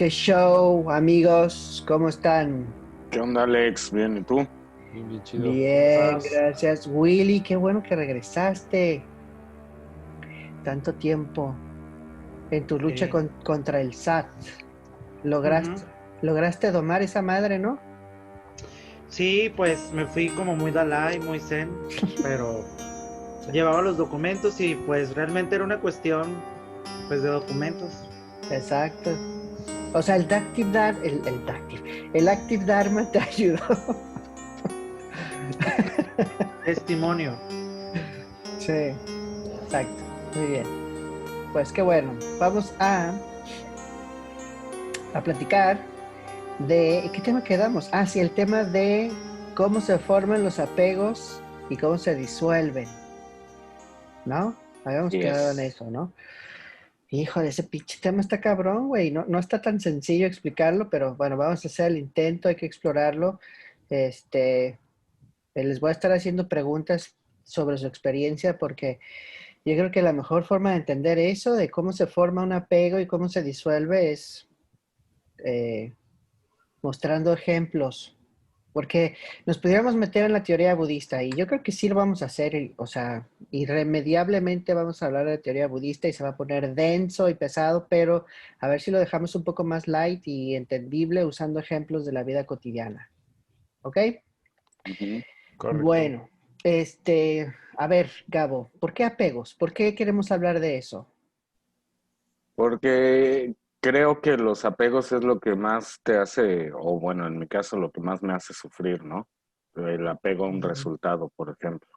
¿Qué show, amigos? ¿Cómo están? ¿Qué onda, Alex? Bien, ¿y tú? Bien, bien chido. ¿Cómo Bien, estás? gracias. Willy, qué bueno que regresaste. Tanto tiempo en tu lucha Eh, contra el SAT. ujú. Lograste domar esa madre, ¿no? Sí, pues me fui como muy Dalai, muy zen, pero llevaba los documentos y pues realmente era una cuestión pues de documentos. Exacto. O sea, el Active Dharma te ayudó. Testimonio. Sí, exacto. Muy bien. Pues qué bueno. Vamos a platicar de ¿qué tema quedamos? Ah, sí, el tema de cómo se forman los apegos y cómo se disuelven, ¿no? Habíamos Así quedado en es. eso, ¿no? Hijo de ese pinche tema está cabrón, güey. No, no está tan sencillo explicarlo, pero bueno, vamos a hacer el intento, hay que explorarlo. Este, les voy a estar haciendo preguntas sobre su experiencia porque yo creo que la mejor forma de entender eso, de cómo se forma un apego y cómo se disuelve, es eh, mostrando ejemplos. Porque nos pudiéramos meter en la teoría budista y yo creo que sí lo vamos a hacer, o sea, irremediablemente vamos a hablar de la teoría budista y se va a poner denso y pesado, pero a ver si lo dejamos un poco más light y entendible usando ejemplos de la vida cotidiana. ¿Ok? Ujú. Correcto. Bueno, a ver, Gabo, ¿por qué apegos? ¿Por qué queremos hablar de eso? Porque creo que los apegos es lo que más te hace, o bueno, en mi caso, lo que más me hace sufrir, ¿no? El apego a un Ujú. resultado, por ejemplo,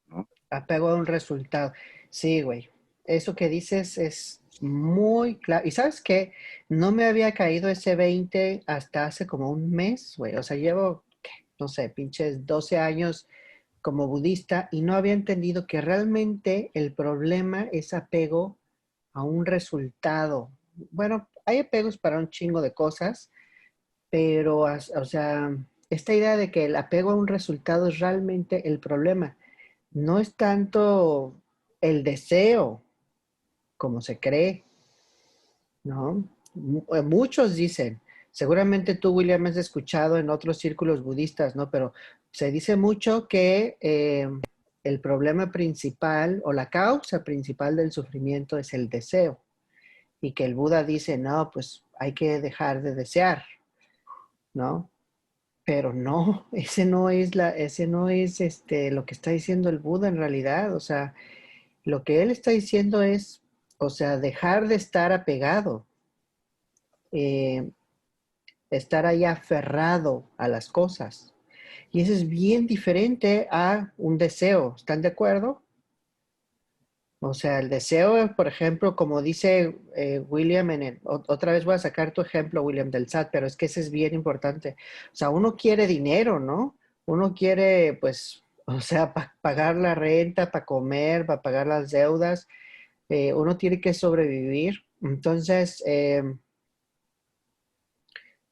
¿no? Apego a un resultado. Sí, güey. Eso que dices es muy claro. ¿Y sabes qué? No me había caído ese 20 hasta hace como un mes, güey. O sea, llevo, ¿qué? No sé, pinches 12 años como budista y no había entendido que realmente el problema es apego a un resultado. Bueno, hay apegos para un chingo de cosas, pero, o sea, esta idea de que el apego a un resultado es realmente el problema. No es tanto el deseo como se cree, ¿no? Muchos dicen, seguramente tú, William, has escuchado en otros círculos budistas, ¿no? Pero se dice mucho que el problema principal o la causa principal del sufrimiento es el deseo y que el Buda dice, no, pues hay que dejar de desear, ¿no? Pero no, ese no es lo que está diciendo el Buda en realidad, o sea, lo que él está diciendo es, o sea, dejar de estar apegado, eh, estar ahí aferrado a las cosas. Y eso es bien diferente a un deseo, ¿están de acuerdo? O sea, el deseo, por ejemplo, como dice William, otra vez voy a sacar tu ejemplo, William, del SAT, pero es que ese es bien importante. O sea, uno quiere dinero, ¿no? Uno quiere, pues, o sea, pagar la renta, para comer, para pagar las deudas, uno tiene que sobrevivir. Entonces,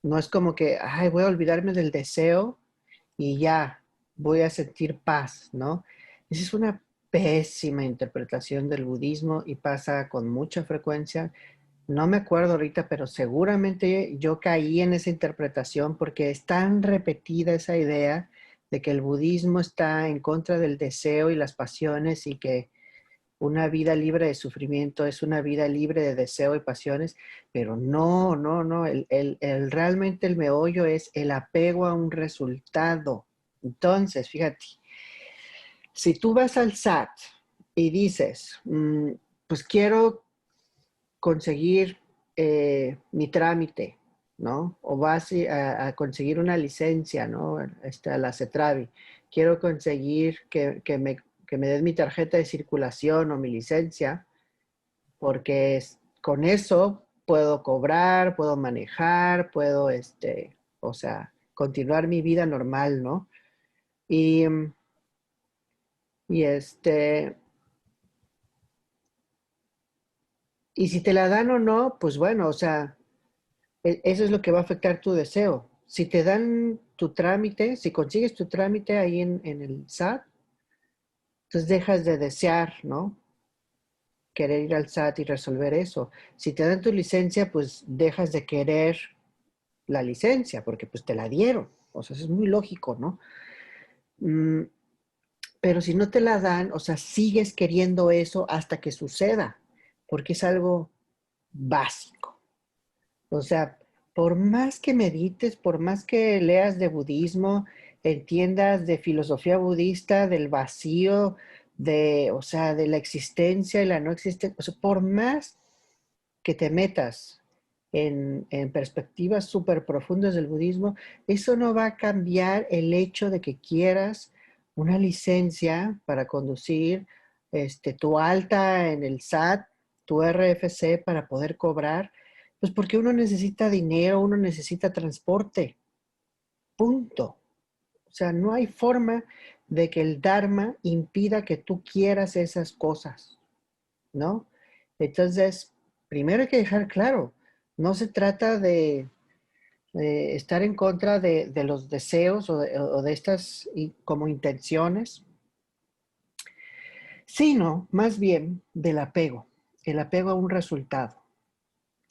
no es como que, ay, voy a olvidarme del deseo y ya voy a sentir paz, ¿no? Esa es una pésima interpretación del budismo y pasa con mucha frecuencia. No me acuerdo ahorita, pero seguramente yo caí en esa interpretación porque es tan repetida esa idea de que el budismo está en contra del deseo y las pasiones y que una vida libre de sufrimiento es una vida libre de deseo y pasiones, pero no, no, no, realmente el meollo es el apego a un resultado. Entonces, fíjate, si tú vas al SAT y dices, pues quiero conseguir mi trámite, ¿no? O vas a conseguir una licencia, ¿no? A la CETRAVI. Quiero conseguir que me den mi tarjeta de circulación o mi licencia, porque con eso puedo cobrar, puedo manejar, puedo, o sea, continuar mi vida normal, ¿no? Y, y y si te la dan o no, pues bueno, o sea, eso es lo que va a afectar tu deseo. Si te dan tu trámite, si consigues tu trámite ahí en el SAT, entonces dejas de desear, ¿no? querer ir al SAT y resolver eso. Si te dan tu licencia, pues dejas de querer la licencia, porque pues te la dieron. O sea, eso es muy lógico, ¿no? Mm, pero si no te la dan, o sea, sigues queriendo eso hasta que suceda, porque es algo básico. O sea, por más que medites, por más que leas de budismo, entiendas de filosofía budista, del vacío, o sea, de la existencia y la no existencia, o sea, por más que te metas en perspectivas súper profundas del budismo, eso no va a cambiar el hecho de que quieras una licencia para conducir, tu alta en el SAT, tu RFC para poder cobrar, pues porque uno necesita dinero, uno necesita transporte, punto. O sea, no hay forma de que el Dharma impida que tú quieras esas cosas, ¿no? Entonces, primero hay que dejar claro, no se trata de estar en contra de los deseos o de estas como intenciones, sino más bien del apego, el apego a un resultado.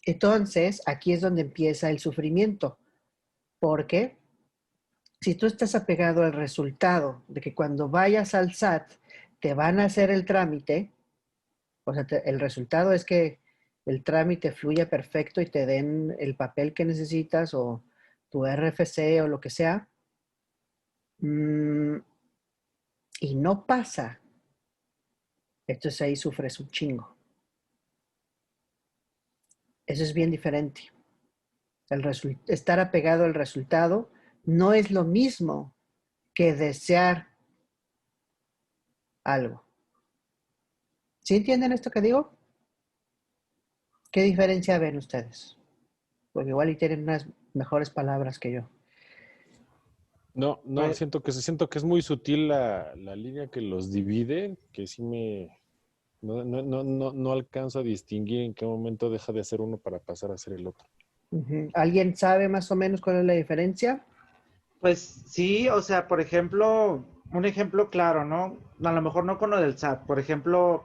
Entonces, aquí es donde empieza el sufrimiento, porque si tú estás apegado al resultado de que cuando vayas al SAT te van a hacer el trámite, o sea, el resultado es que el trámite fluya perfecto y te den el papel que necesitas o tu RFC o lo que sea, mm, y no pasa, entonces ahí sufres un chingo. Eso es bien diferente. Estar apegado al resultado no es lo mismo que desear algo. ¿Sí entienden esto que digo? ¿Qué diferencia ven ustedes? Porque igual y tienen unas mejores palabras que yo. No, Pues, siento que es muy sutil la línea que los divide, que sí no alcanzo a distinguir en qué momento deja de ser uno para pasar a ser el otro. ¿Alguien sabe más o menos cuál es la diferencia? pues sí, o sea, por ejemplo, un ejemplo claro, ¿no? A lo mejor no con lo del SAT. Por ejemplo,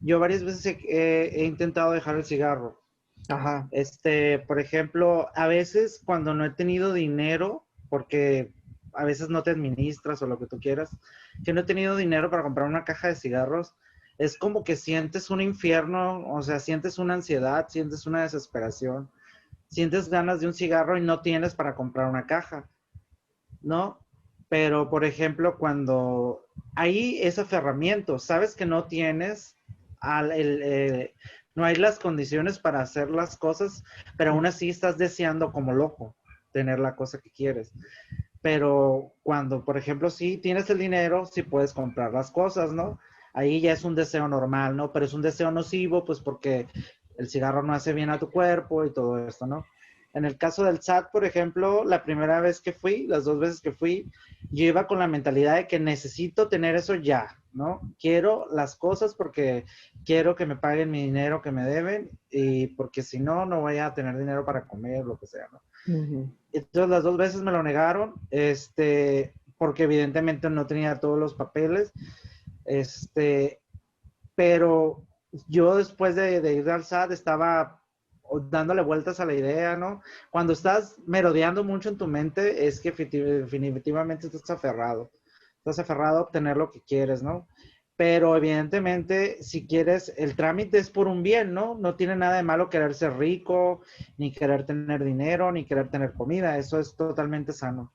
yo varias veces he intentado dejar el cigarro. Ajá. Por ejemplo, a veces cuando no he tenido dinero, porque a veces no te administras o lo que tú quieras, que no he tenido dinero para comprar una caja de cigarros, es como que sientes un infierno, o sea, sientes una ansiedad, sientes una desesperación, sientes ganas de un cigarro y no tienes para comprar una caja, ¿no? Pero, por ejemplo, cuando ahí es aferramiento, sabes que no tienes no hay las condiciones para hacer las cosas, pero aún así estás deseando como loco tener la cosa que quieres. Pero cuando, por ejemplo, sí tienes el dinero, sí puedes comprar las cosas, ¿no? Ahí ya es un deseo normal, ¿no? Pero es un deseo nocivo, pues porque el cigarro no hace bien a tu cuerpo y todo esto, ¿no? En el caso del SAT, por ejemplo, la primera vez que fui, las dos veces que fui, yo iba con la mentalidad de que necesito tener eso ya, ¿no? Quiero las cosas porque quiero que me paguen mi dinero que me deben y porque si no, no voy a tener dinero para comer, lo que sea, ¿no? Uh-huh. Entonces las dos veces me lo negaron, porque evidentemente no tenía todos los papeles, pero yo después de ir al SAT estaba dándole vueltas a la idea, ¿no? Cuando estás merodeando mucho en tu mente es que definitivamente estás aferrado a obtener lo que quieres, ¿no? Pero evidentemente si quieres, el trámite es por un bien, ¿no? No tiene nada de malo querer ser rico, ni querer tener dinero, ni querer tener comida, eso es totalmente sano.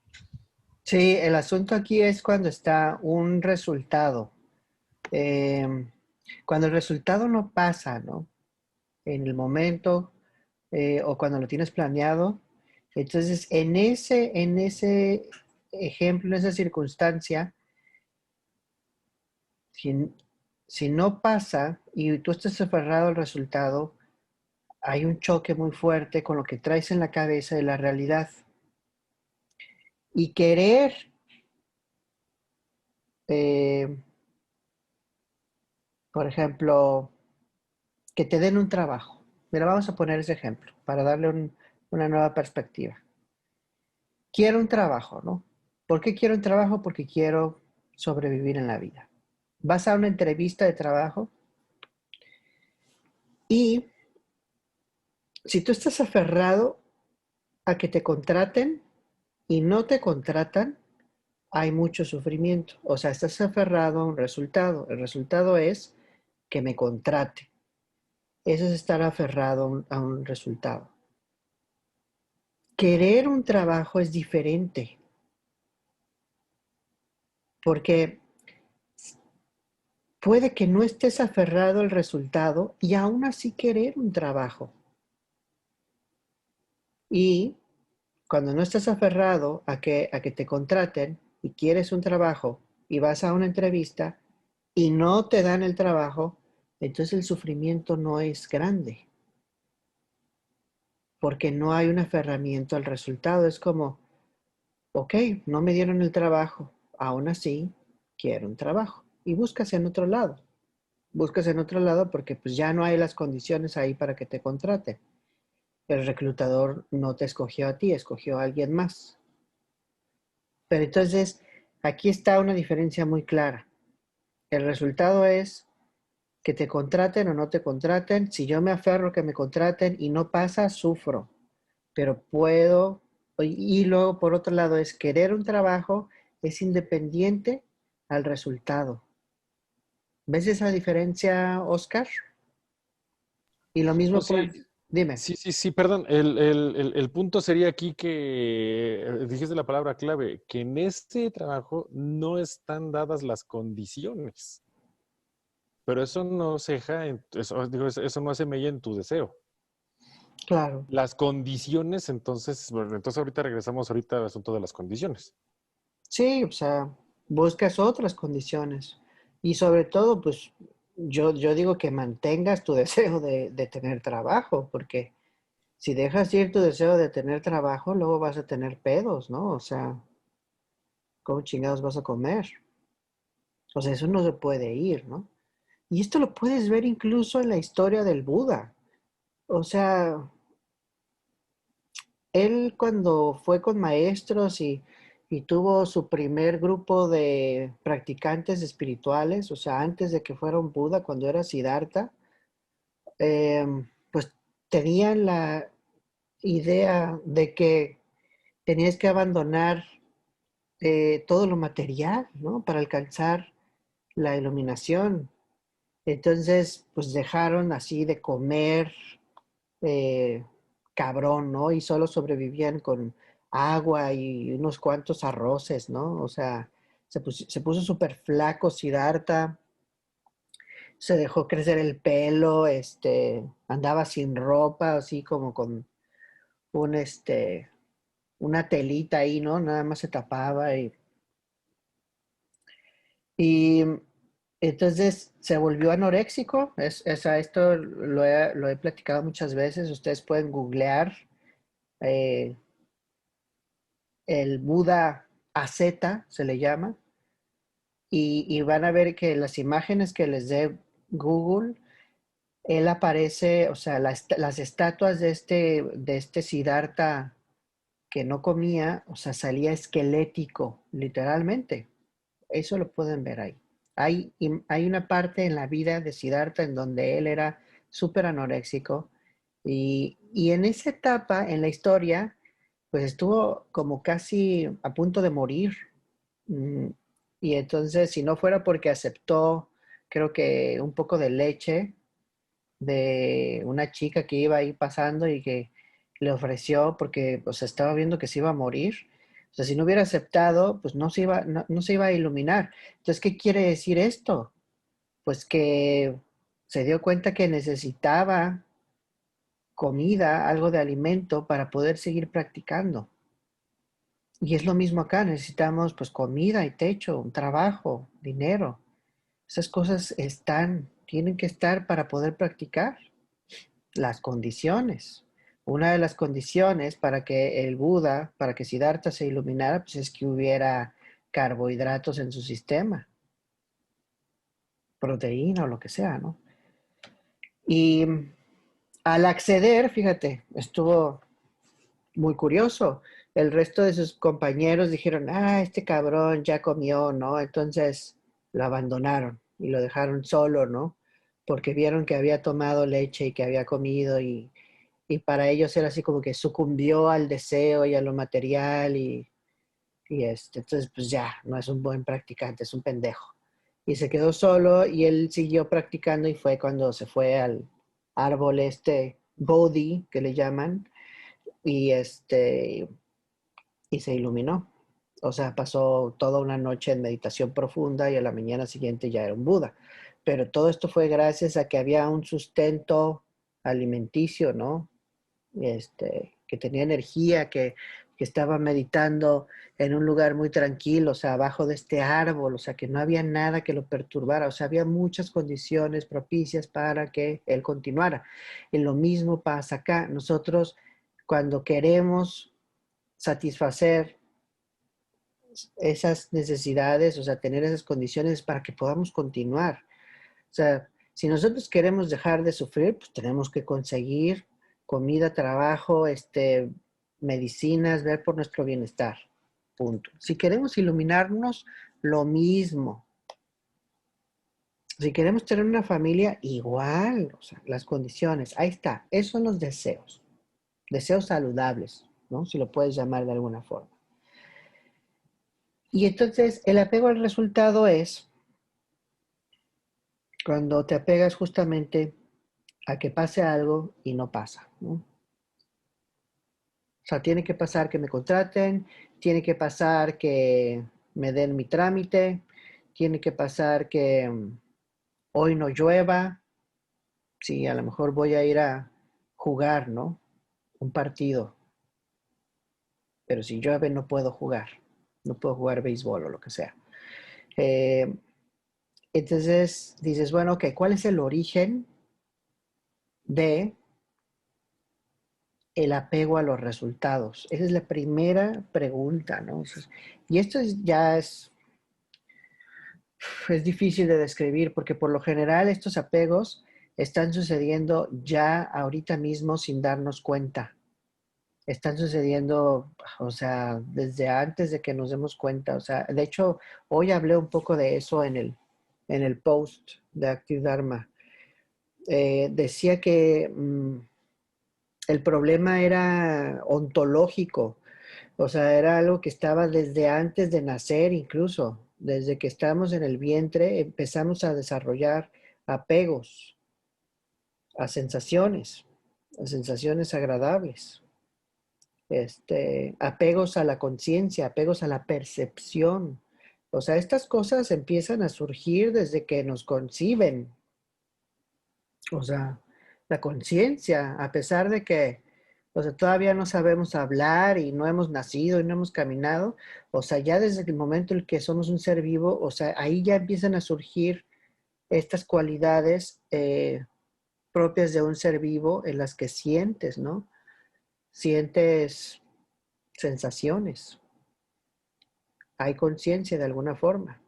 Sí, el asunto aquí es cuando está un resultado. Cuando el resultado no pasa, ¿no? En el momento o cuando lo tienes planeado. Entonces, en ese ejemplo, en esa circunstancia, si, si no pasa y tú estás aferrado al resultado, hay un choque muy fuerte con lo que traes en la cabeza de la realidad. Y querer eh, por ejemplo, que te den un trabajo. Mira, vamos a poner ese ejemplo para darle una nueva perspectiva. Quiero un trabajo, ¿no? ¿Por qué quiero un trabajo? Porque quiero sobrevivir en la vida. Vas a una entrevista de trabajo Y si tú estás aferrado a que te contraten y no te contratan, hay mucho sufrimiento. O sea, estás aferrado a un resultado. El resultado es que me contrate. Eso es estar aferrado a un resultado. Querer un trabajo es diferente, porque puede que no estés aferrado al resultado y aún así querer un trabajo. Y cuando no estás aferrado a que te contraten y quieres un trabajo y vas a una entrevista y no te dan el trabajo, entonces el sufrimiento no es grande, porque no hay un aferramiento al resultado. Es como, ok, no me dieron el trabajo, aún así quiero un trabajo. Y buscas en otro lado. Buscas en otro lado porque pues ya no hay las condiciones ahí para que te contraten. El reclutador no te escogió a ti, escogió a alguien más. Pero entonces, aquí está una diferencia muy clara. El resultado es que te contraten o no te contraten. Si yo me aferro a que me contraten y no pasa, sufro. Pero puedo, y luego por otro lado es querer un trabajo, es independiente al resultado. ¿Ves esa diferencia, Oscar? Y lo O mismo sea, puedes, dime. sí, perdón. El punto sería aquí que dijiste la palabra clave, que en este trabajo no están dadas las condiciones, pero eso no ceja, eso no hace mella en tu deseo. Claro. Las condiciones, entonces, bueno, entonces ahorita regresamos ahorita al asunto de las condiciones. Sí, o sea, buscas otras condiciones. Y sobre todo, pues yo digo que mantengas tu deseo de tener trabajo, porque si dejas ir tu deseo de tener trabajo, luego vas a tener pedos, ¿no? O sea, ¿cómo chingados vas a comer? O sea, eso no se puede ir, ¿no? Y esto lo puedes ver incluso en la historia del Buda. O sea, él cuando fue con maestros y tuvo su primer grupo de practicantes espirituales, o sea, antes de que fuera un Buda, cuando era Siddhartha, pues tenían la idea de que tenías que abandonar todo lo material, ¿no? Para alcanzar la iluminación. Entonces, pues dejaron así de comer eh, cabrón, ¿no? Y solo sobrevivían con agua y unos cuantos arroces, ¿no? O sea, se puso súper flaco Siddhartha, se dejó crecer el pelo, andaba sin ropa, así como con un, una telita ahí, ¿no? Nada más se tapaba y entonces se volvió anoréxico. Esto lo he platicado muchas veces. Ustedes pueden googlear eh, el Buda AZ, se le llama, y van a ver que las imágenes que les dé Google, él aparece, o sea, las estatuas de este Siddhartha que no comía, o sea, salía esquelético, literalmente. Eso lo pueden ver ahí. Hay una parte en la vida de Siddhartha en donde él era súper anoréxico y en esa etapa en la historia, pues estuvo como casi a punto de morir. Mm, Y entonces, si no fuera porque aceptó, creo que un poco de leche de una chica que iba ahí pasando y que le ofreció porque pues estaba viendo que se iba a morir. O sea, si no hubiera aceptado, pues no se iba a iluminar. Entonces, ¿qué quiere decir esto? Pues que se dio cuenta que necesitaba comida, algo de alimento para poder seguir practicando. Y es lo mismo acá, necesitamos pues comida y techo, un trabajo, dinero. Esas cosas tienen que estar para poder practicar. Las condiciones. Una de las condiciones para que el Buda, para que Siddhartha se iluminara, pues es que hubiera carbohidratos en su sistema, proteína o lo que sea, ¿no? Y al acceder, fíjate, estuvo muy curioso. El resto de sus compañeros dijeron, este cabrón ya comió, ¿no? Entonces lo abandonaron y lo dejaron solo, ¿no? porque vieron que había tomado leche y que había comido y para ellos era así como que sucumbió al deseo y a lo material entonces pues ya, no es un buen practicante, es un pendejo. Y se quedó solo y él siguió practicando y fue cuando se fue al árbol Bodhi, que le llaman, y y se iluminó. O sea, pasó toda una noche en meditación profunda y a la mañana siguiente ya era un Buda. Pero todo esto fue gracias a que había un sustento alimenticio, ¿no? Que tenía energía, que estaba meditando en un lugar muy tranquilo, o sea, abajo de este árbol, o sea, que no había nada que lo perturbara, o sea, había muchas condiciones propicias para que él continuara. Y lo mismo pasa acá. Nosotros, cuando queremos satisfacer esas necesidades, o sea, tener esas condiciones para que podamos continuar. O sea, si nosotros queremos dejar de sufrir, pues tenemos que conseguir comida, trabajo, medicinas, ver por nuestro bienestar. Punto. Si queremos iluminarnos, lo mismo. Si queremos tener una familia, igual, o sea, las condiciones, ahí está. Esos son los deseos saludables, ¿no? Si lo puedes llamar de alguna forma. Y entonces el apego al resultado es cuando te apegas justamente a que pase algo y no pasa, ¿no? O sea, tiene que pasar que me contraten, tiene que pasar que me den mi trámite, tiene que pasar que hoy no llueva, sí, a lo mejor voy a ir a jugar, ¿no? Un partido, pero si llueve no puedo jugar béisbol o lo que sea. Eh, entonces dices, bueno, ok, ¿cuál es el origen de el apego a los resultados? Esa es la primera pregunta, ¿no? Y esto es difícil de describir porque por lo general estos apegos están sucediendo ya ahorita mismo sin darnos cuenta. Están sucediendo, o sea, desde antes de que nos demos cuenta. O sea, de hecho, hoy hablé un poco de eso en el post de Active Dharma. Decía que el problema era ontológico, o sea, era algo que estaba desde antes de nacer incluso, desde que estamos en el vientre empezamos a desarrollar apegos a sensaciones agradables, apegos a la conciencia, apegos a la percepción. O sea, estas cosas empiezan a surgir desde que nos conciben. O sea, la conciencia, a pesar de que, o sea, todavía no sabemos hablar y no hemos nacido y no hemos caminado, o sea, ya desde el momento en que somos un ser vivo, o sea, ahí ya empiezan a surgir estas cualidades propias de un ser vivo en las que sientes, ¿no? Sientes sensaciones, hay conciencia de alguna forma.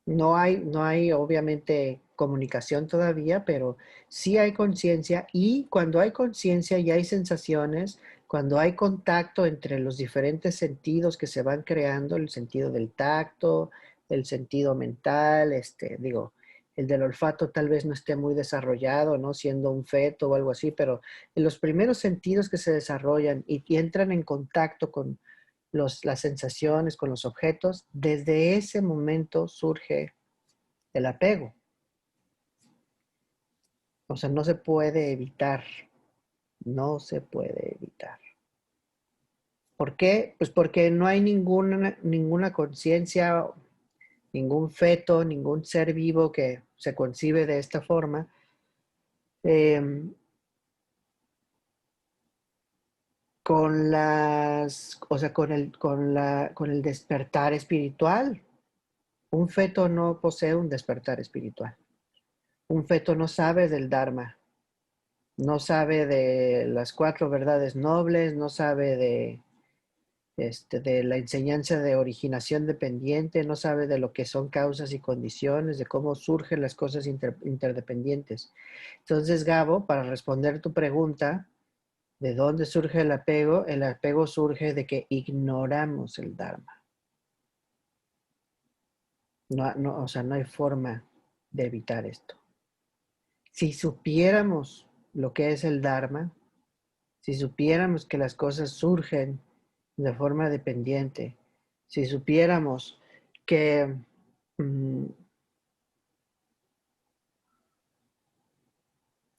No hay obviamente comunicación todavía, pero sí hay conciencia y cuando hay conciencia y hay sensaciones, cuando hay contacto entre los diferentes sentidos que se van creando, el sentido del tacto, el sentido mental, digo, el del olfato tal vez no esté muy desarrollado, ¿no? Siendo un feto o algo así, pero en los primeros sentidos que se desarrollan y entran en contacto con las sensaciones, con los objetos, desde ese momento surge el apego. O sea, no se puede evitar, no se puede evitar. ¿Por qué? Pues porque no hay ninguna conciencia, ningún feto, ningún ser vivo que se concibe de esta forma. O sea, con el despertar espiritual. Un feto no posee un despertar espiritual. Un feto no sabe del Dharma, no sabe de las 4 verdades nobles, no sabe de la enseñanza de originación dependiente, no sabe de lo que son causas y condiciones, de cómo surgen las cosas interdependientes. Entonces, Gabo, para responder tu pregunta, ¿de dónde surge el apego? El apego surge de que ignoramos el Dharma. O sea, no hay forma de evitar esto. si supiéramos lo que es el Dharma, si supiéramos que las cosas surgen de forma dependiente, si supiéramos que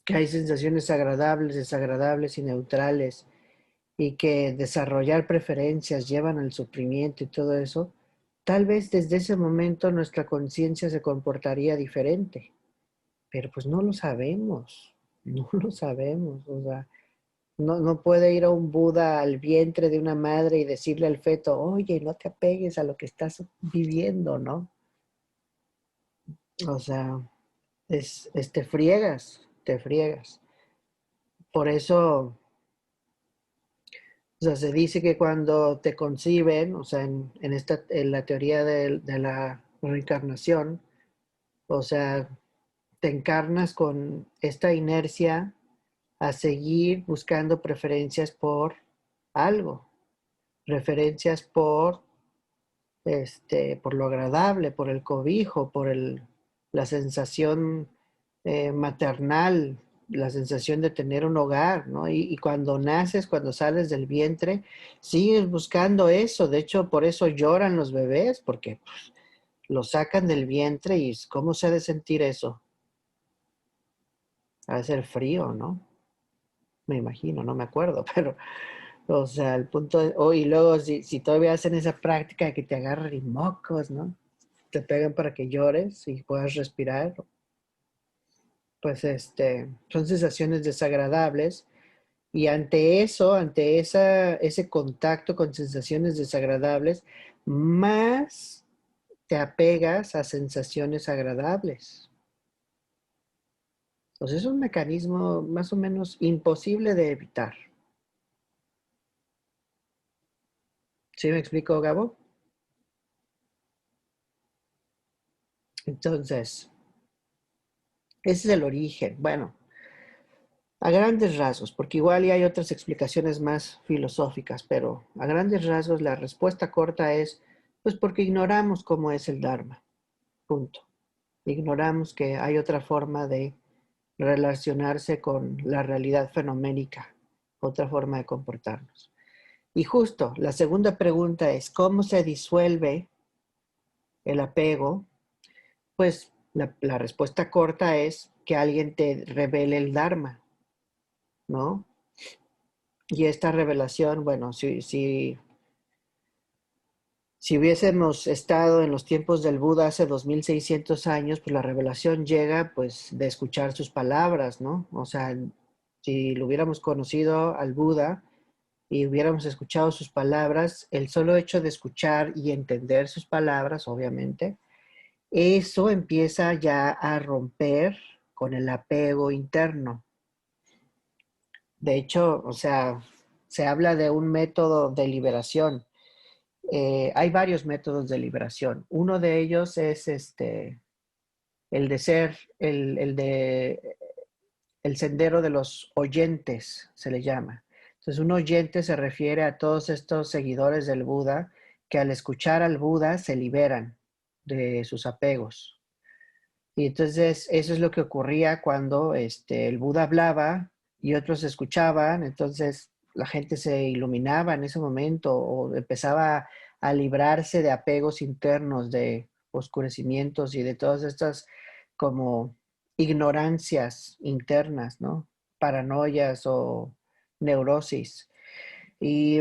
que hay sensaciones agradables, desagradables y neutrales, y que desarrollar preferencias llevan al sufrimiento y todo eso, tal vez desde ese momento nuestra conciencia se comportaría diferente, pero pues no lo sabemos, no lo sabemos, o sea, no puede ir a un Buda al vientre de una madre y decirle al feto, oye, no te apegues a lo que estás viviendo, ¿no? O sea, te friegas, te friegas. Por eso, o sea, se dice que cuando te conciben, o sea, en la teoría de la reencarnación, o sea, te encarnas con esta inercia a seguir buscando preferencias por algo, preferencias por lo agradable, por el cobijo, la sensación maternal, la sensación de tener un hogar, ¿no? Y cuando naces, cuando sales del vientre, sigues buscando eso. De hecho, por eso lloran los bebés, porque pues, lo sacan del vientre y ¿cómo se ha de sentir eso? Ha de ser frío, ¿no? Me imagino, no me acuerdo, pero, o sea, el punto de, y luego si todavía hacen esa práctica de que te agarran y mocos, ¿no? Te pegan para que llores y puedas respirar, pues son sensaciones desagradables y ante eso, ese contacto con sensaciones desagradables, más te apegas a sensaciones agradables. Entonces es un mecanismo más o menos imposible de evitar. ¿Sí me explico, Gabo? Entonces, ese es el origen. Bueno, a grandes rasgos, porque igual y hay otras explicaciones más filosóficas, pero a grandes rasgos la respuesta corta es, pues porque ignoramos cómo es el Dharma. Punto. Ignoramos que hay otra forma de relacionarse con la realidad fenoménica, otra forma de comportarnos. Y justo, la segunda pregunta es, ¿cómo se disuelve el apego? Pues la respuesta corta es que alguien te revele el Dharma, ¿no? Y esta revelación, bueno, si hubiésemos estado en los tiempos del Buda hace 2600 años, pues la revelación llega pues de escuchar sus palabras, ¿no? O sea, si lo hubiéramos conocido al Buda y hubiéramos escuchado sus palabras, el solo hecho de escuchar y entender sus palabras, obviamente, eso empieza ya a romper con el apego interno. De hecho, o sea, se habla de un método de liberación. Hay varios métodos de liberación. Uno de ellos es el de ser, el sendero de los oyentes, se le llama. Entonces, un oyente se refiere a todos estos seguidores del Buda que al escuchar al Buda se liberan de sus apegos. Y entonces, eso es lo que ocurría cuando el Buda hablaba y otros escuchaban. Entonces, la gente se iluminaba en ese momento o empezaba a librarse de apegos internos, de oscurecimientos y de todas estas como ignorancias internas, ¿no? Paranoias o neurosis. Y,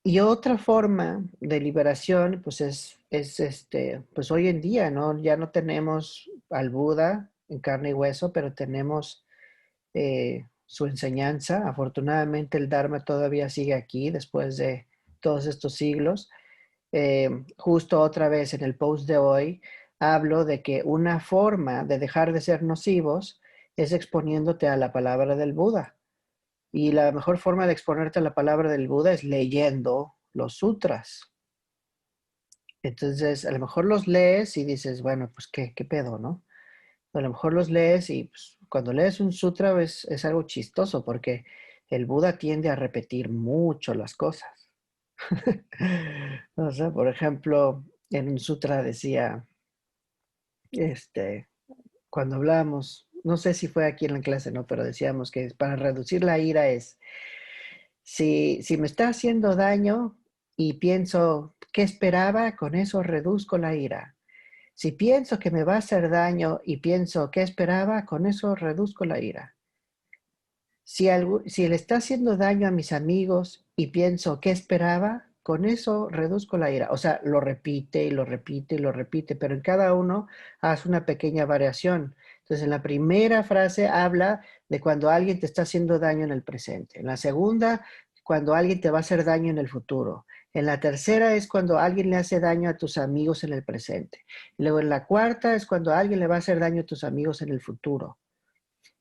y otra forma de liberación, pues pues hoy en día, ¿no? Ya no tenemos al Buda en carne y hueso, pero tenemos su enseñanza. Afortunadamente el Dharma todavía sigue aquí después de todos estos siglos. Justo otra vez en el post de hoy hablo de que una forma de dejar de ser nocivos es exponiéndote a la palabra del Buda. Y la mejor forma de exponerte a la palabra del Buda es leyendo los sutras. Entonces, a lo mejor los lees y dices, bueno, pues qué pedo, ¿no? A lo mejor los lees y pues, cuando lees un sutra es algo chistoso porque el Buda tiende a repetir mucho las cosas. O sea, por ejemplo, en un sutra decía, cuando hablamos no sé si fue aquí en la clase, ¿no? Pero decíamos que para reducir la ira es, si me está haciendo daño y pienso, ¿qué esperaba? Con eso reduzco la ira. Si pienso que me va a hacer daño y pienso, ¿qué esperaba? Con eso reduzco la ira. Si le está haciendo daño a mis amigos y pienso, ¿qué esperaba? Con eso reduzco la ira. O sea, lo repite y lo repite y lo repite, pero en cada uno hace una pequeña variación. Entonces, en la primera frase habla de cuando alguien te está haciendo daño en el presente. En la segunda, cuando alguien te va a hacer daño en el futuro. En la tercera es cuando alguien le hace daño a tus amigos en el presente. Y luego en la cuarta es cuando alguien le va a hacer daño a tus amigos en el futuro.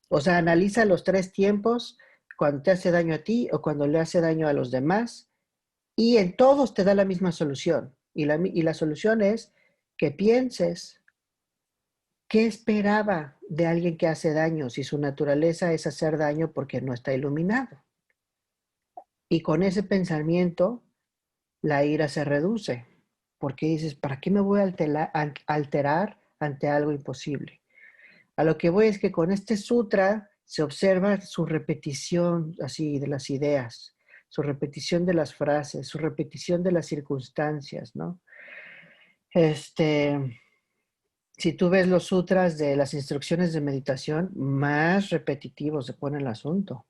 O sea, analiza los tres tiempos, cuando te hace daño a ti o cuando le hace daño a los demás, y en todos te da la misma solución. Y la solución es que pienses qué esperaba de alguien que hace daño, si su naturaleza es hacer daño porque no está iluminado. Y con ese pensamiento, la ira se reduce, porque dices, ¿para qué me voy a alterar ante algo imposible? A lo que voy es que con este sutra se observa su repetición así de las ideas, su repetición de las frases, su repetición de las circunstancias, ¿no? Si tú ves los sutras de las instrucciones de meditación, más repetitivo se pone el asunto.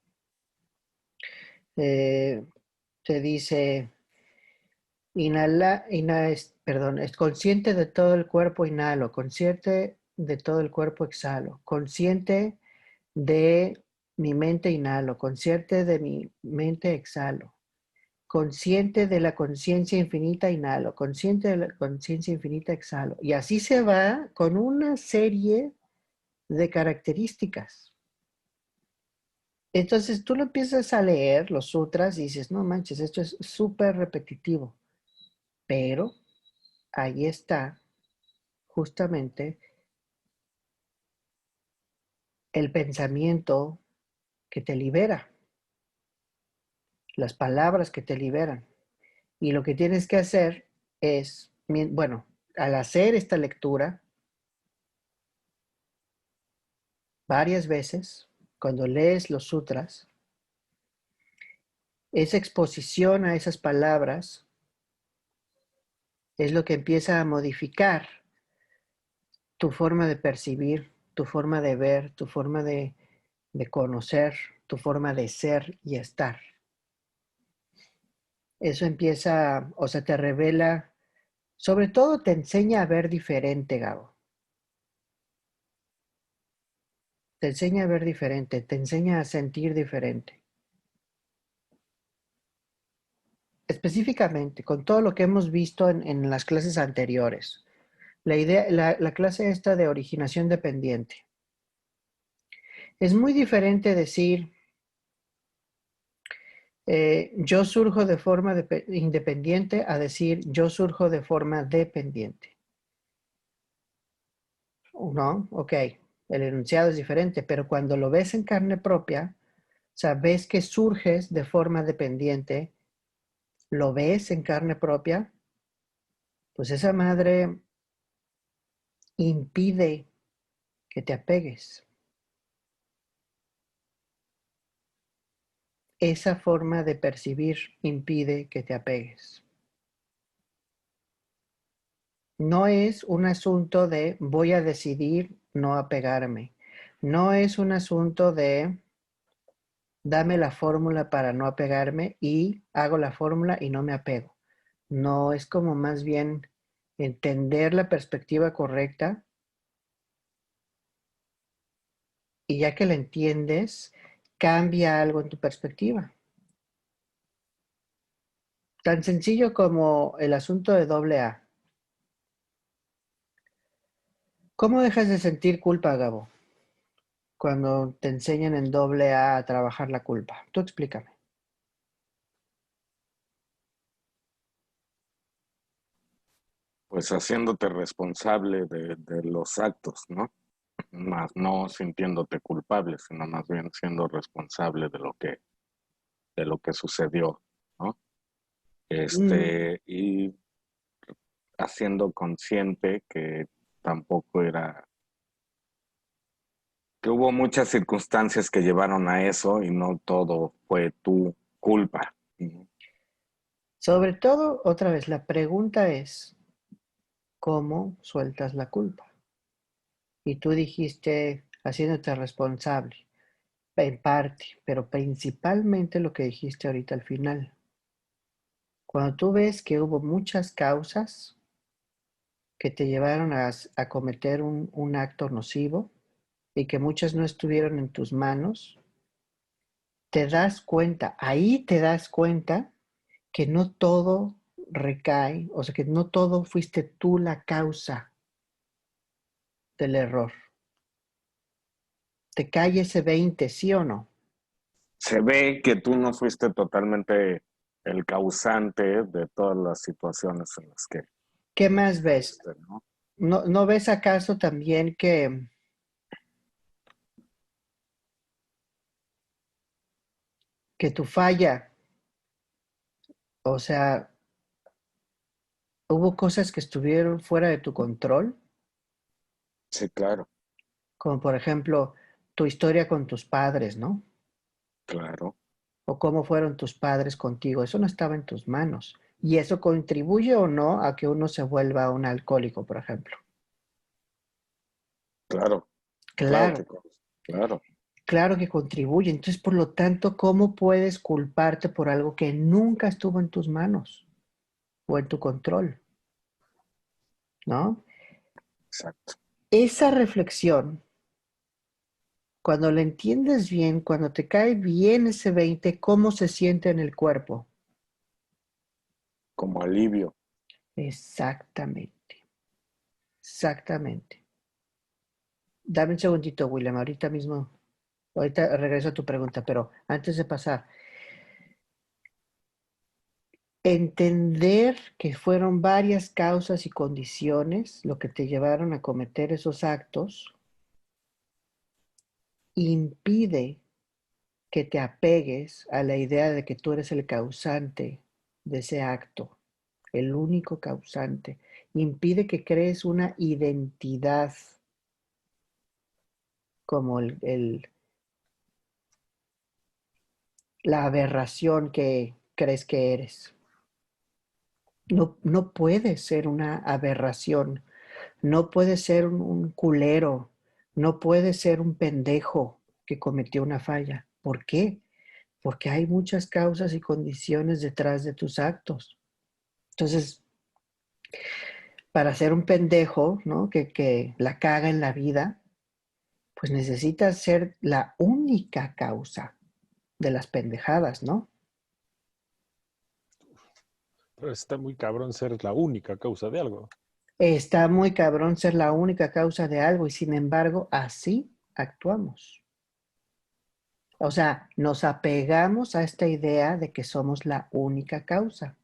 Eh, Te dice, es consciente de todo el cuerpo, inhalo, consciente de todo el cuerpo, exhalo, consciente de mi mente, inhalo, consciente de mi mente, exhalo, consciente de la conciencia infinita, inhalo, consciente de la conciencia infinita, exhalo. Y así se va con una serie de características. Entonces tú lo empiezas a leer, los sutras, y dices, no manches, esto es súper repetitivo. Pero ahí está justamente el pensamiento que te libera, las palabras que te liberan. Y lo que tienes que hacer es, bueno, al hacer esta lectura varias veces, cuando lees los sutras, esa exposición a esas palabras es lo que empieza a modificar tu forma de percibir, tu forma de ver, tu forma de conocer, tu forma de ser y estar. Eso empieza, o sea, te revela, sobre todo te enseña a ver diferente, Gabo. Te enseña a ver diferente, te enseña a sentir diferente. Específicamente, con todo lo que hemos visto en las clases anteriores. La clase esta de originación dependiente. Es muy diferente decir, yo surjo de forma independiente a decir, yo surjo de forma dependiente. ¿No? Ok, el enunciado es diferente, pero cuando lo ves en carne propia, o sea, ves que surges de forma dependiente, lo ves en carne propia, pues esa madre impide que te apegues. Esa forma de percibir impide que te apegues. No es un asunto de voy a decidir no apegarme. No es un asunto de dame la fórmula para no apegarme y hago la fórmula y no me apego. No, es como más bien entender la perspectiva correcta y ya que la entiendes, cambia algo en tu perspectiva. Tan sencillo como el asunto de doble A. ¿Cómo dejas de sentir culpa, Gabo? Cuando te enseñan en doble A trabajar la culpa. Tú explícame. Pues haciéndote responsable de los actos, ¿no? Más no sintiéndote culpable, sino más bien siendo responsable de lo que sucedió, ¿no? Y haciendo consciente que tampoco era Que hubo muchas circunstancias que llevaron a eso y no todo fue tu culpa. Sobre todo, otra vez, la pregunta es, ¿cómo sueltas la culpa? Y tú dijiste, haciéndote responsable, en parte, pero principalmente lo que dijiste ahorita al final. Cuando tú ves que hubo muchas causas que te llevaron a cometer un acto nocivo y que muchas no estuvieron en tus manos, te das cuenta, ahí te das cuenta que no todo recae, o sea, que no todo fuiste tú la causa del error. Te cae ese 20, ¿sí o no? Se ve que tú no fuiste totalmente el causante de todas las situaciones en las que ¿Qué más ves? caíste, ¿no? ¿No ves acaso también que tu falla, o sea, hubo cosas que estuvieron fuera de tu control? Sí, claro, Como por ejemplo tu historia con tus padres, ¿no? claro, O cómo fueron tus padres contigo. Eso no estaba en tus manos. ¿Y eso contribuye o no a que uno se vuelva un alcohólico, por ejemplo? claro, claro Claro, que claro. claro que contribuye. Entonces, por lo tanto, ¿cómo puedes culparte por algo que nunca estuvo en tus manos o en tu control? ¿No? Exacto. Esa reflexión, cuando la entiendes bien, cuando te cae bien ese 20, ¿cómo se siente en el cuerpo? Como alivio. Exactamente, exactamente. Dame un segundito, William, ahorita mismo, ahorita regreso a tu pregunta, pero antes de pasar, entender que fueron varias causas y condiciones lo que te llevaron a cometer esos actos impide que te apegues a la idea de que tú eres el causante de ese acto, el único causante. Impide que crees una identidad como la aberración que crees que eres. No, no puede ser una aberración, no puede ser un culero, no puede ser un pendejo que cometió una falla. ¿Por qué? Porque hay muchas causas y condiciones detrás de tus actos. Entonces, para ser un pendejo, ¿no? Que la caga en la vida, pues necesitas ser la única causa de las pendejadas, ¿no? Pero está muy cabrón ser la única causa de algo. Está muy cabrón ser la única causa de algo y sin embargo así actuamos. O sea, nos apegamos a esta idea de que somos la única causa.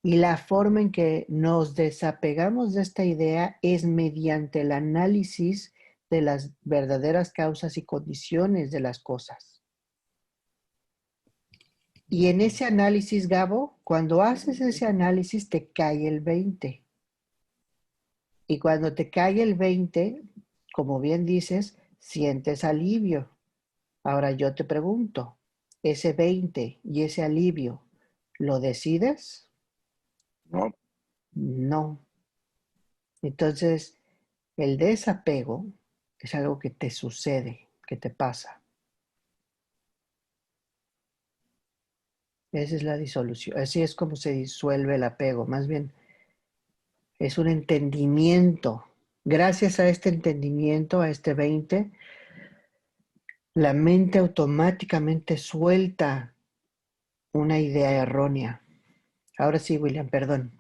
Y la forma en que nos desapegamos de esta idea es mediante el análisis de las verdaderas causas y condiciones de las cosas. Y en ese análisis, Gabo, cuando haces ese análisis te cae el 20. Y cuando te cae el 20, como bien dices, sientes alivio. Ahora yo te pregunto, ¿ese 20 y ese alivio lo decides? ¿No? No. Entonces, el desapego es algo que te sucede, que te pasa. Esa es la disolución. Así es como se disuelve el apego. Más bien, es un entendimiento. Gracias a este entendimiento, a este 20, la mente automáticamente suelta una idea errónea. Ahora sí, William, perdón.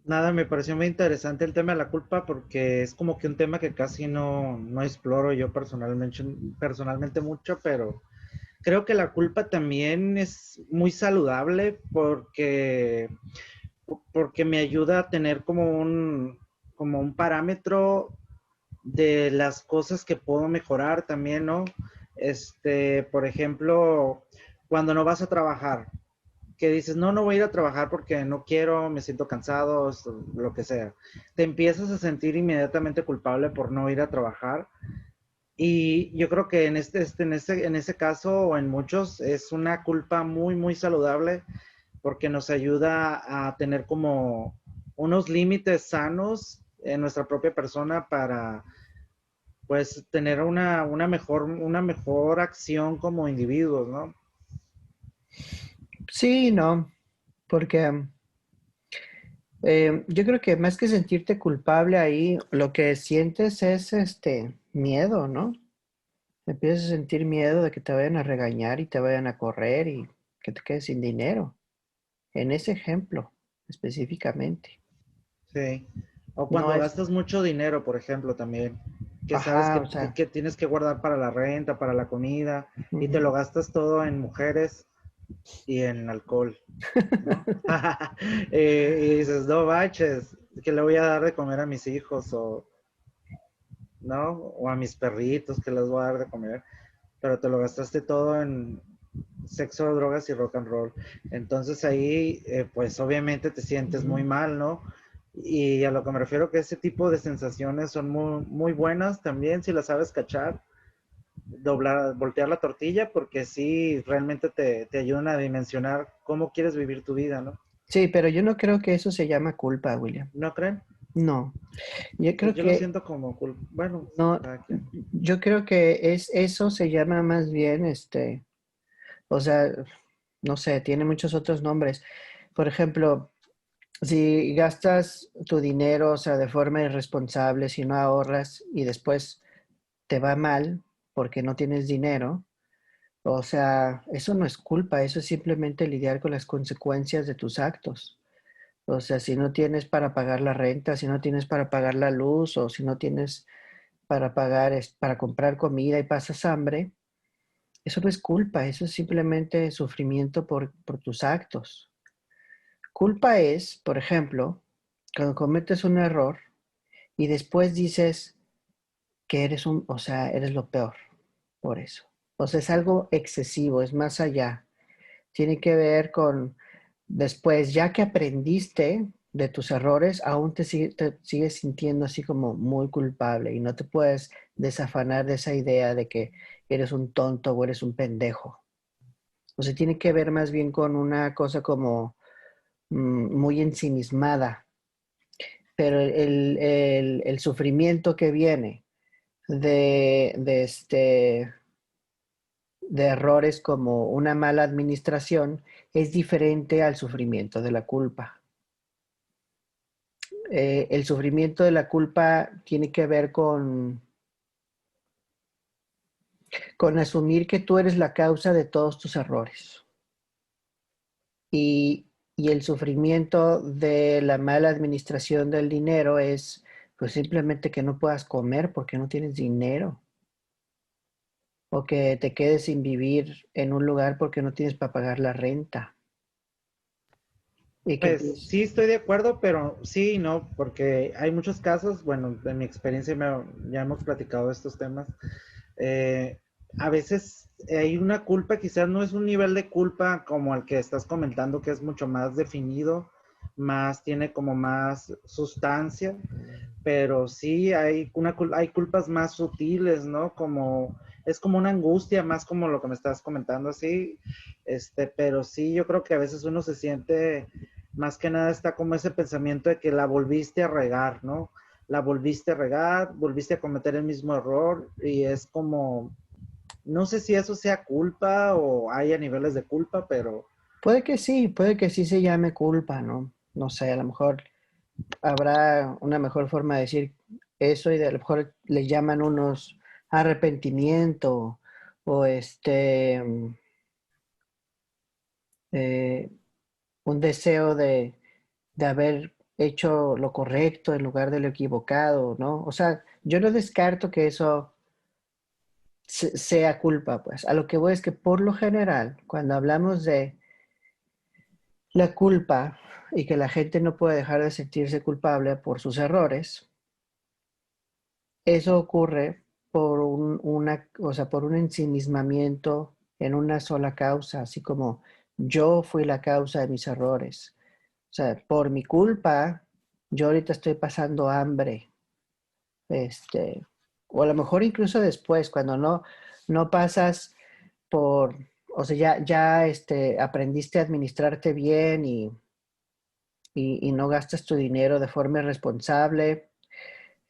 Nada, me pareció muy interesante el tema de la culpa porque es como que un tema que casi no exploro yo personalmente mucho, pero creo que la culpa también es muy saludable porque me ayuda a tener como un parámetro de las cosas que puedo mejorar también, ¿no? Por ejemplo, cuando no vas a trabajar, que dices, no, no voy a ir a trabajar porque no quiero, me siento cansado, lo que sea. Te empiezas a sentir inmediatamente culpable por no ir a trabajar. Y yo creo que en ese caso o en muchos es una culpa muy, muy saludable porque nos ayuda a tener como unos límites sanos en nuestra propia persona para pues tener una mejor acción como individuos, ¿no? Sí, no, porque yo creo que más que sentirte culpable ahí, lo que sientes es miedo, ¿no? Empiezas a sentir miedo de que te vayan a regañar y te vayan a correr y que te quedes sin dinero. En ese ejemplo, específicamente. Sí. O No cuando es, gastas mucho dinero, por ejemplo, también, que sabes ajá, o sea, que tienes que guardar para la renta, para la comida, y te ujú. lo gastas todo en mujeres y en alcohol, ¿no? Y dices, no baches, ¿qué le voy a dar de comer a mis hijos? O, ¿no? O a mis perritos, ¿que les voy a dar de comer? Pero te lo gastaste todo en sexo, drogas y rock and roll. Entonces ahí, pues obviamente te sientes muy Ujú. mal, ¿no? Y a lo que me refiero que ese tipo de sensaciones son muy, muy buenas también si las sabes cachar, doblar, voltear la tortilla, porque sí, realmente te ayudan a dimensionar cómo quieres vivir tu vida, ¿no? Sí, pero yo no creo que eso se llama culpa, William. ¿No creen? No, yo Pues creo yo lo que siento como, bueno, no, cada quien. yo creo que eso se llama más bien o sea, no sé, tiene muchos otros nombres. Por ejemplo, si gastas tu dinero, o sea, de forma irresponsable, si no ahorras y después te va mal porque no tienes dinero, o sea, eso no es culpa, eso es simplemente lidiar con las consecuencias de tus actos. O sea, si no tienes para pagar la renta, si no tienes para pagar la luz o si no tienes para pagar, para comprar comida y pasas hambre, eso no es culpa, eso es simplemente sufrimiento por tus actos. Culpa es, por ejemplo, cuando cometes un error y después dices que o sea, eres lo peor por eso. O sea, es algo excesivo, es más allá. Tiene que ver con después, ya que aprendiste de tus errores, aún te sigues sintiendo así como muy culpable y no te puedes desafanar de esa idea de que eres un tonto o eres un pendejo. O sea, tiene que ver más bien con una cosa como muy ensimismada, pero el sufrimiento que viene de de errores como una mala administración es diferente al sufrimiento de la culpa. El sufrimiento de la culpa tiene que ver con asumir que tú eres la causa de todos tus errores. Y el sufrimiento de la mala administración del dinero es pues simplemente que no puedas comer porque no tienes dinero. O que te quedes sin vivir en un lugar porque no tienes para pagar la renta. Y que Pues empieces, sí estoy de acuerdo, pero sí y no, porque hay muchos casos, bueno, en mi experiencia ya hemos platicado de estos temas. eh, a veces hay una culpa, quizás no es un nivel de culpa como el que estás comentando, que es mucho más definido, más tiene como más sustancia, pero sí hay culpas más sutiles, ¿no? Como es como una angustia, más como lo que me estás comentando así, pero sí yo creo que a veces uno se siente, más que nada está como ese pensamiento de que la volviste a regar, ¿no? La volviste a regar, volviste a cometer el mismo error y es como, no sé si eso sea culpa o haya niveles de culpa, pero puede que sí se llame culpa, ¿no? No sé, a lo mejor habrá una mejor forma de decir eso y a lo mejor le llaman unos arrepentimiento o eh, un deseo de haber hecho lo correcto en lugar de lo equivocado, ¿no? O sea, yo no descarto que eso sea culpa, pues. A lo que voy es que por lo general, cuando hablamos de la culpa y que la gente no puede dejar de sentirse culpable por sus errores, eso ocurre por o sea, por un ensimismamiento en una sola causa, así como yo fui la causa de mis errores. O sea, por mi culpa, yo ahorita estoy pasando hambre. O a lo mejor incluso después, cuando no pasas por, o sea, ya aprendiste a administrarte bien y no gastas tu dinero de forma irresponsable.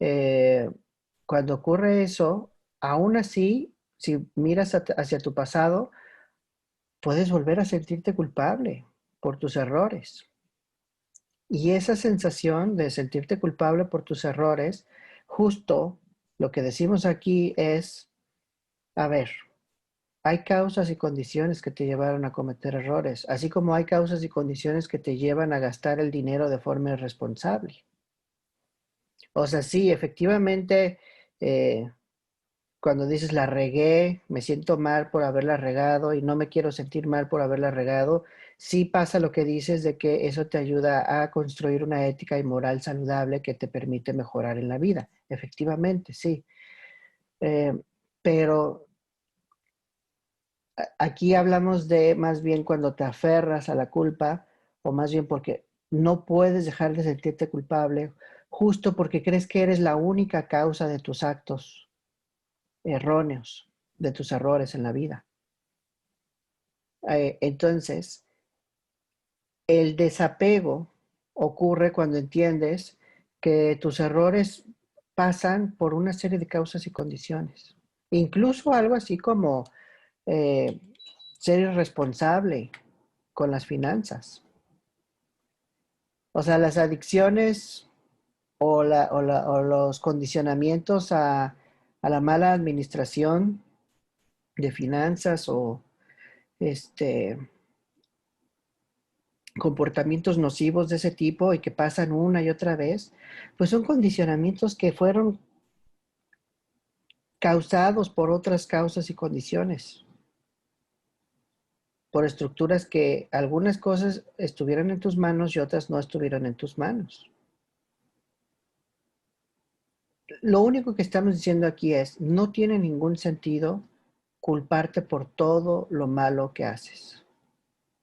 eh, Cuando ocurre eso, aún así, si miras hacia tu pasado, puedes volver a sentirte culpable por tus errores. Y esa sensación de sentirte culpable por tus errores, justo lo que decimos aquí es, a ver, hay causas y condiciones que te llevaron a cometer errores, así como hay causas y condiciones que te llevan a gastar el dinero de forma irresponsable. O sea, sí, efectivamente, eh, cuando dices la regué, me siento mal por haberla regado y no me quiero sentir mal por haberla regado, sí pasa lo que dices de que eso te ayuda a construir una ética y moral saludable que te permite mejorar en la vida. Efectivamente, sí. Eh, pero aquí hablamos de más bien cuando te aferras a la culpa, o más bien porque no puedes dejar de sentirte culpable, justo porque crees que eres la única causa de tus actos erróneos, de tus errores en la vida. Entonces, el desapego ocurre cuando entiendes que tus errores pasan por una serie de causas y condiciones. Incluso algo así como eh, ser irresponsable con las finanzas. O sea, las adicciones o los condicionamientos a la mala administración de finanzas o este, comportamientos nocivos de ese tipo y que pasan una y otra vez, pues son condicionamientos que fueron causados por otras causas y condiciones, por estructuras que algunas cosas estuvieron en tus manos y otras no estuvieron en tus manos. Lo único que estamos diciendo aquí es, no tiene ningún sentido culparte por todo lo malo que haces.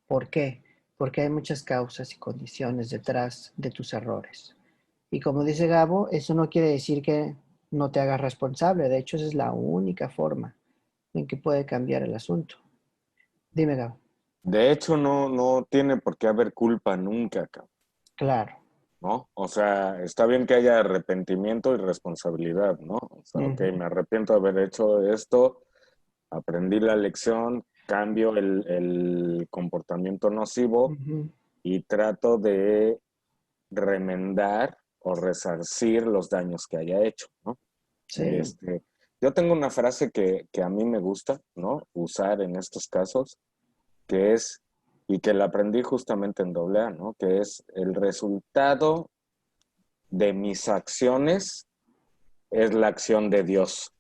¿Por qué? Porque hay muchas causas y condiciones detrás de tus errores. Y como dice Gabo, eso no quiere decir que no te hagas responsable. De hecho, esa es la única forma en que puede cambiar el asunto. Dime, Gabo. De hecho, no tiene por qué haber culpa nunca, cabrón, Claro. ¿no? O sea, está bien que haya arrepentimiento y responsabilidad, ¿no? O sea, ok, Ujú, me arrepiento de haber hecho esto, aprendí la lección, cambio el comportamiento nocivo ujú. y trato de remendar o resarcir los daños que haya hecho, ¿no? Sí. Este, yo tengo una frase que a mí me gusta, ¿no? Usar en estos casos, que es, y que la aprendí justamente en AA, ¿no? Que es el resultado de mis acciones es la acción de Dios.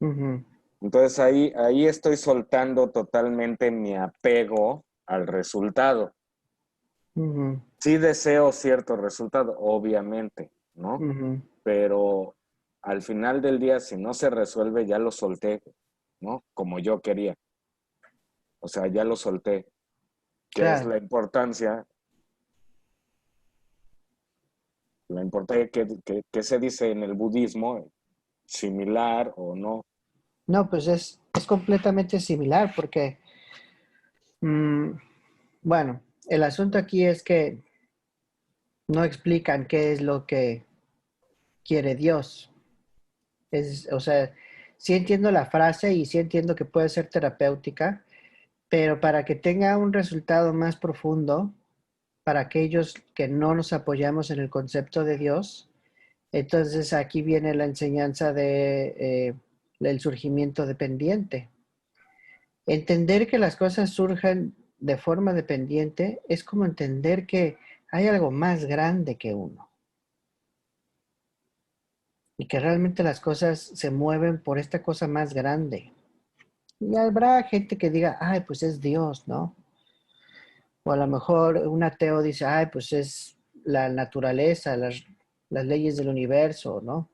Ujú, Entonces ahí estoy soltando totalmente mi apego al resultado. ujú, Sí deseo cierto resultado, obviamente, ¿no? ujú. Pero al final del día, si no se resuelve, ya lo solté, ¿no? Como yo quería. O sea, ya lo solté, que es Claro. la importancia que se dice en el budismo, similar o no. No, pues es completamente similar porque, mm, bueno, el asunto aquí es que no explican qué es lo que quiere Dios. O sea, sí entiendo la frase y sí entiendo que puede ser terapéutica, pero para que tenga un resultado más profundo, para aquellos que no nos apoyamos en el concepto de Dios, entonces aquí viene la enseñanza del surgimiento dependiente. Entender que las cosas surgen de forma dependiente es como entender que hay algo más grande que uno y que realmente las cosas se mueven por esta cosa más grande. Y habrá gente que diga, ay, pues es Dios, ¿no? O a lo mejor un ateo dice, ay, pues es la naturaleza, las leyes del universo, ¿no?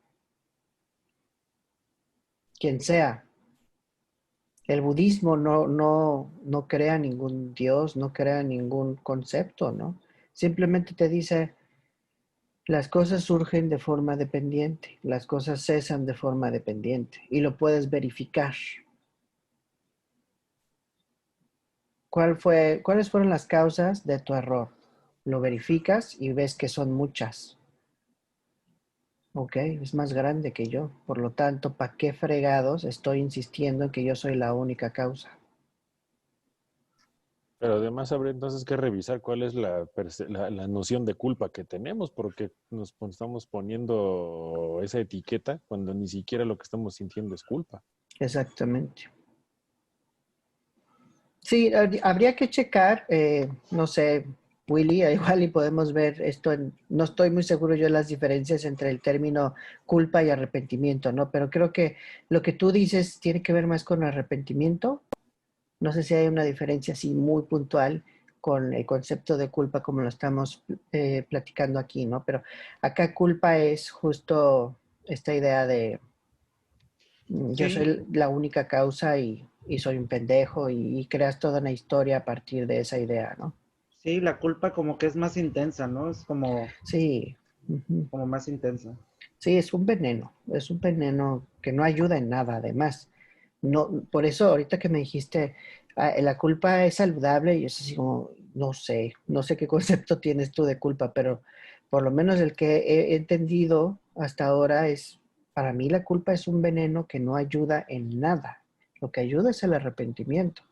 Quien sea. El budismo no crea ningún dios, no crea ningún concepto, ¿no? Simplemente te dice, las cosas surgen de forma dependiente, las cosas cesan de forma dependiente y lo puedes verificar. ¿Cuáles fueron las causas de tu error? Lo verificas y ves que son muchas. Ok, es más grande que yo. Por lo tanto, ¿para qué fregados estoy insistiendo en que yo soy la única causa? Pero además habría entonces que revisar cuál es la noción de culpa que tenemos, porque estamos poniendo esa etiqueta cuando ni siquiera lo que estamos sintiendo es culpa. Exactamente. Sí, habría que checar, no sé, Willy, igual y podemos ver esto, no estoy muy seguro yo de las diferencias entre el término culpa y arrepentimiento, ¿no? Pero creo que lo que tú dices tiene que ver más con arrepentimiento. No sé si hay una diferencia así muy puntual con el concepto de culpa como lo estamos platicando aquí, ¿no? Pero acá culpa es justo esta idea de yo Sí, soy la única causa y soy un pendejo y creas toda una historia a partir de esa idea, ¿no? sí, la culpa como que es más intensa, ¿no? Es Sí, ujú. como más intensa. Sí, es un veneno que no ayuda en nada, además. No, por eso ahorita que me dijiste, la culpa es saludable y es así como, no sé qué concepto tienes tú de culpa, pero por lo menos el que he entendido hasta ahora es, para mí la culpa es un veneno que no ayuda en nada. Lo que ayuda es el arrepentimiento.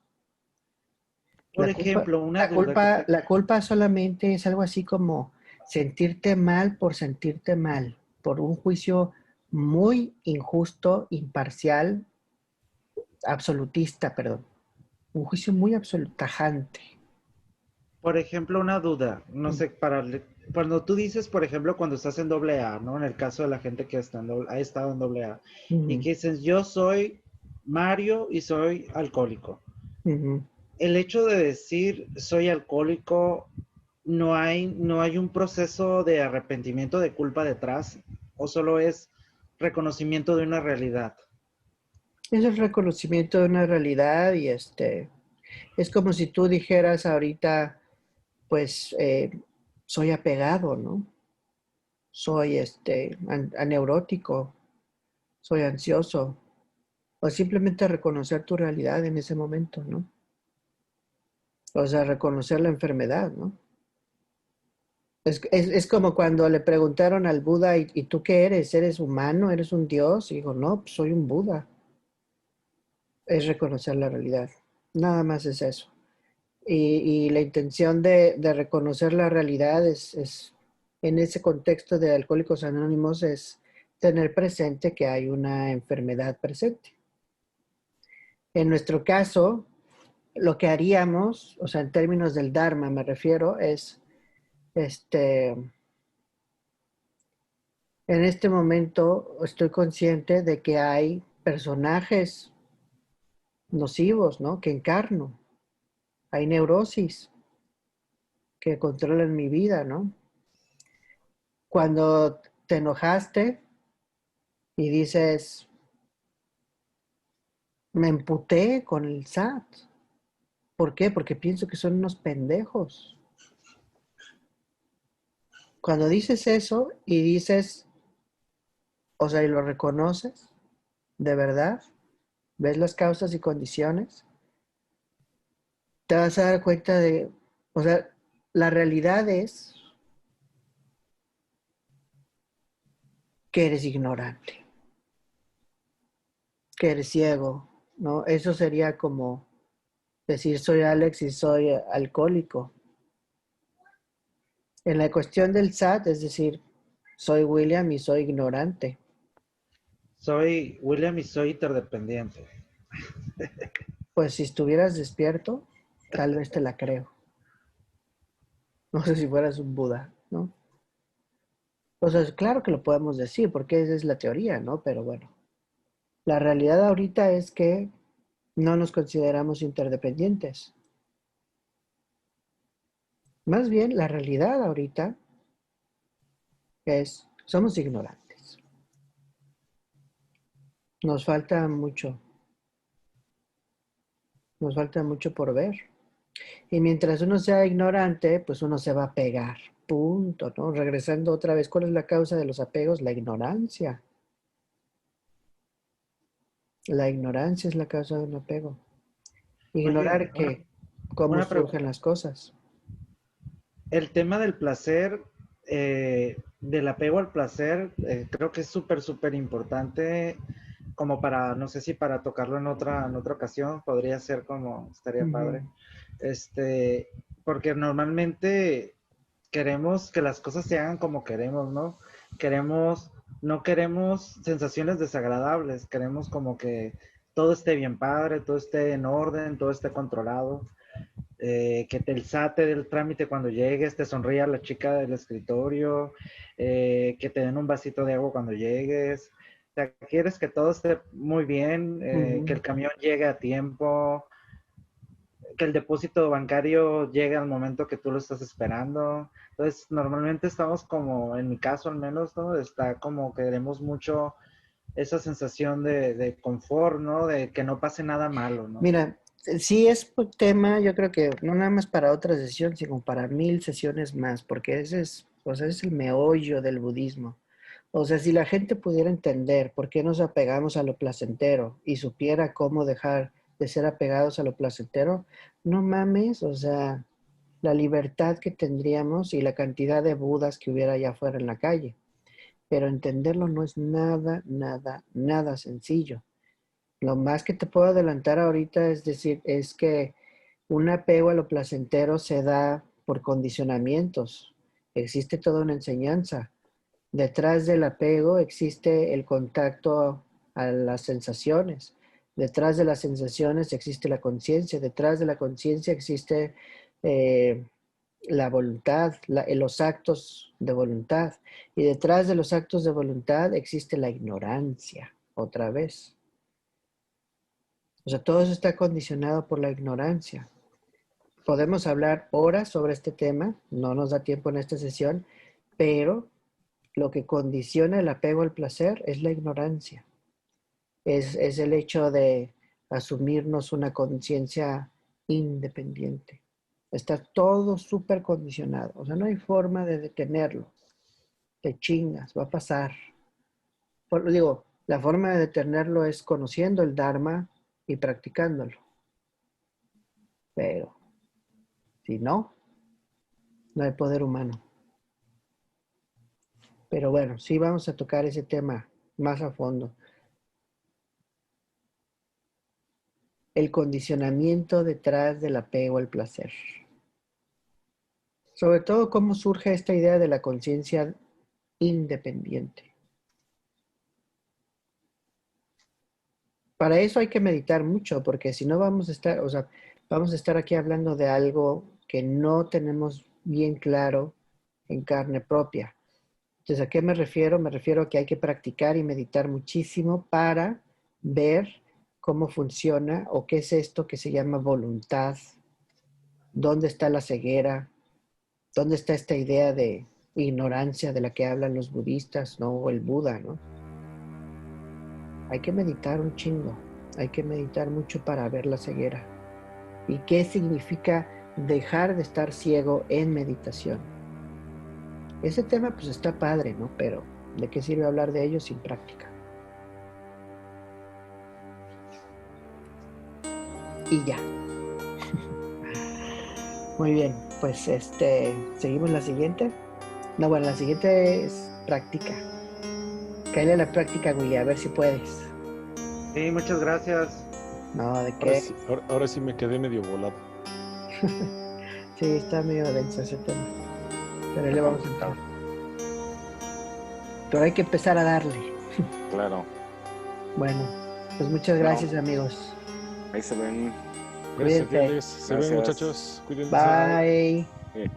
Por ejemplo, una duda que te... La culpa solamente es algo así como sentirte mal por sentirte mal, por un juicio muy injusto, imparcial, absolutista, perdón. Un juicio muy tajante. Por ejemplo, una duda, no sé, cuando tú dices, por ejemplo, cuando estás en doble A, ¿no? En el caso de la gente que ha estado en doble A, y Ujú, que dices, yo soy Mario y soy alcohólico. ujú. El hecho de decir soy alcohólico, no hay un proceso de arrepentimiento, de culpa detrás, o solo es reconocimiento de una realidad. Es el reconocimiento de una realidad y es como si tú dijeras ahorita, pues soy apegado, ¿no? Soy aneurótico, soy ansioso, o simplemente reconocer tu realidad en ese momento, ¿no? O sea, reconocer la enfermedad, ¿no? Es como cuando le preguntaron al Buda, y tú qué eres? ¿Eres humano? ¿Eres un dios? Y dijo, no, pues soy un Buda. Es reconocer la realidad. Nada más es eso. Y la intención de reconocer la realidad en ese contexto de Alcohólicos Anónimos, es tener presente que hay una enfermedad presente. En nuestro caso, lo que haríamos, o sea, en términos del Dharma me refiero, es, en este momento estoy consciente de que hay personajes nocivos, ¿no? Que encarno. Hay neurosis que controlan mi vida, ¿no? Cuando te enojaste y dices, me emputé con el SAT. ¿Por qué? Porque pienso que son unos pendejos. Cuando dices eso y dices, o sea, y lo reconoces, de verdad, ves las causas y condiciones, te vas a dar cuenta de, o sea, la realidad es que eres ignorante, que eres ciego, ¿no? Eso sería como decir soy Alex y soy alcohólico. En la cuestión del SAT, es decir, soy William y soy ignorante. Soy William y soy interdependiente. Pues si estuvieras despierto, tal vez te la creo. No sé si fueras un Buda, ¿no? O sea, claro que lo podemos decir, porque esa es la teoría, ¿no? Pero bueno, la realidad ahorita es que no nos consideramos interdependientes. Más bien, la realidad ahorita es, somos ignorantes. Nos falta mucho. Nos falta mucho por ver. Y mientras uno sea ignorante, pues uno se va a pegar. Punto, ¿no? Regresando otra vez, ¿cuál es la causa de los apegos? La ignorancia. La ignorancia es la causa de un apego. Oye, Ignorar que cómo una surgen pregunta. las cosas. El tema del placer, del apego al placer, creo que es súper, súper importante como para, no sé si para tocarlo en otra ocasión, podría ser como, estaría Ujú, padre. Este, porque normalmente queremos que las cosas se hagan como queremos, ¿no? Queremos, no queremos sensaciones desagradables, queremos como que todo esté bien padre, todo esté en orden, todo esté controlado, que te el SAT te dé el trámite cuando llegues, te sonría la chica del escritorio, que te den un vasito de agua cuando llegues. O sea, quieres que todo esté muy bien, que ujú. el camión llegue a tiempo, que el depósito bancario llegue al momento que tú lo estás esperando. Entonces, normalmente estamos como, en mi caso al menos, ¿no? Está como que queremos mucho esa sensación de confort, ¿no? De que no pase nada malo, ¿no? Mira, sí es un tema, yo creo que no nada más para otra sesión, sino para 1000 sesiones más, porque ese es, o sea, es el meollo del budismo. O sea, si la gente pudiera entender por qué nos apegamos a lo placentero y supiera cómo dejar de ser apegados a lo placentero, no mames, o sea, la libertad que tendríamos y la cantidad de budas que hubiera allá afuera en la calle. Pero entenderlo no es nada, nada, nada sencillo. Lo más que te puedo adelantar ahorita es decir, es que un apego a lo placentero se da por condicionamientos. Existe toda una enseñanza. Detrás del apego existe el contacto a las sensaciones. Detrás de las sensaciones existe la conciencia. Detrás de la conciencia existe eh, la voluntad, los actos de voluntad. Y detrás de los actos de voluntad existe la ignorancia, otra vez. O sea, todo eso está condicionado por la ignorancia. Podemos hablar horas sobre este tema, no nos da tiempo en esta sesión, pero lo que condiciona el apego al placer es la ignorancia. Es el hecho de asumirnos una conciencia independiente. Está todo súper condicionado. O sea, no hay forma de detenerlo. Te chingas, va a pasar. Digo, la forma de detenerlo es conociendo el Dharma y practicándolo. Pero si no, no hay poder humano. Pero bueno, sí vamos a tocar ese tema más a fondo. El condicionamiento detrás del apego al placer. Sobre todo, cómo surge esta idea de la conciencia independiente. Para eso hay que meditar mucho, porque si no vamos a estar, o sea, vamos a estar aquí hablando de algo que no tenemos bien claro en carne propia. Entonces, ¿a qué me refiero? Me refiero a que hay que practicar y meditar muchísimo para ver cómo funciona o qué es esto que se llama voluntad, dónde está la ceguera, dónde está esta idea de ignorancia de la que hablan los budistas, ¿no? O el Buda, ¿no? Hay que meditar un chingo, hay que meditar mucho para ver la ceguera. ¿Y qué significa dejar de estar ciego en meditación? Ese tema pues está padre, ¿no? Pero ¿de qué sirve hablar de ello sin práctica? Y ya. Muy bien, pues seguimos la siguiente. No, bueno, la siguiente es práctica. Cállale a la práctica, Willy, a ver si puedes. Sí, muchas gracias. No, ¿de qué? Ahora sí me quedé medio volado. Sí, está medio denso ese tema. Pero ahí le Está vamos a entrar. complicado. Pero hay que empezar a darle. Claro. Bueno, pues muchas gracias, amigos. Ahí se ven. Gracias a ti, Cuídense. Alex. Se ven, Gracias. muchachos. Cuídense. Bye. Eh,